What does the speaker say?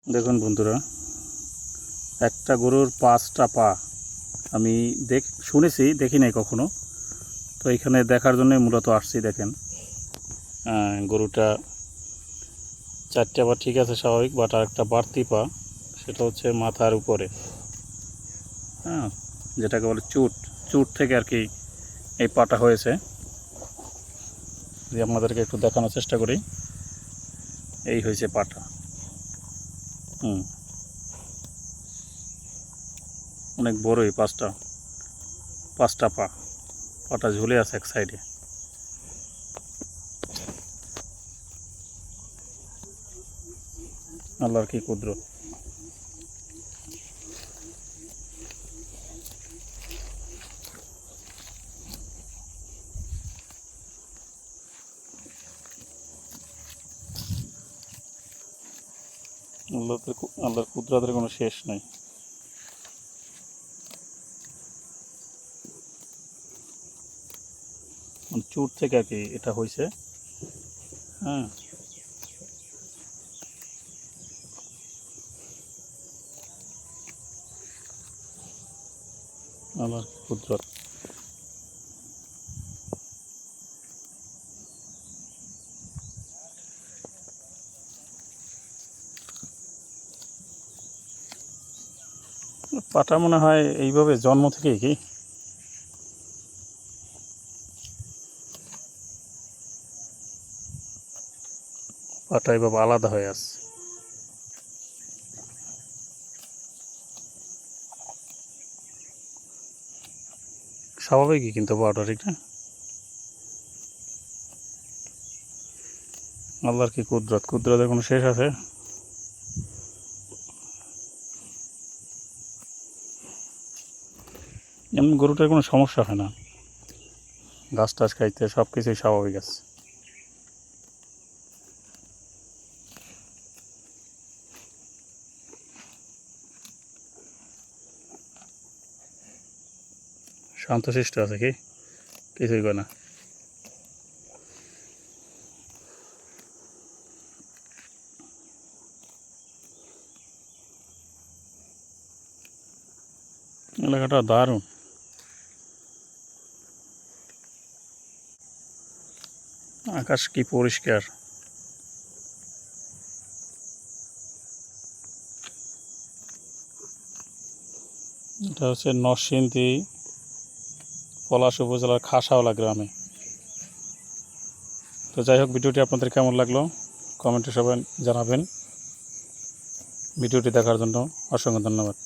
দেখুন বন্ধুরা, একটা গরুর 5টা পা আমি শুনেছি, দেখি নাই কখনো। তো এখানে দেখার জন্য মূলত আসছি। দেখেন, গরুটা 4টা পা ঠিক আছে স্বাভাবিক, বাট আর একটা বাড়তি পা, সেটা হচ্ছে মাথার উপরে, হ্যাঁ, যেটাকে বলে চুট। চুট থেকে আর কি এই পাটা হয়েছে। যদি আপনাদেরকে একটু দেখানোর চেষ্টা করি, এই হয়েছে পাটা। অনেক বড়ই, 5টা পাটা ঝুলে আছে এক সাইডে। আল্লাহর কি কুদরত। আল্লাহর কুদরতের কোনো শেষ নাই। চুট থেকে আর কি এটা হয়েছে। হ্যাঁ, আল্লাহর কুদরত। পাটা মনে হয় এইভাবে জন্ম থেকেই কি পাটা এইভাবে আলাদা হয়ে আছে। স্বাভাবিকই কিন্তু পাটা, ঠিক না? আল্লাহর কি কুদরত, কুদরতের কোনো শেষ আছে? এমন গরুটার কোনো সমস্যা হয় না, ঘাস টাস খাইতে সব কিছুই স্বাভাবিক আছে। শান্তশিষ্ট আছে, কি কিছুই করে না। এলাকাটা দারুণ। আকাশ কি পরিষ্কার। এটা হচ্ছে নরসিংদী পলাশ উপজেলার খাসাওলা গ্রামে। তো যাই হোক, ভিডিওটি আপনাদের কেমন লাগলো কমেন্টে সবাই জানাবেন। ভিডিওটি দেখার জন্য অসংখ্য ধন্যবাদ।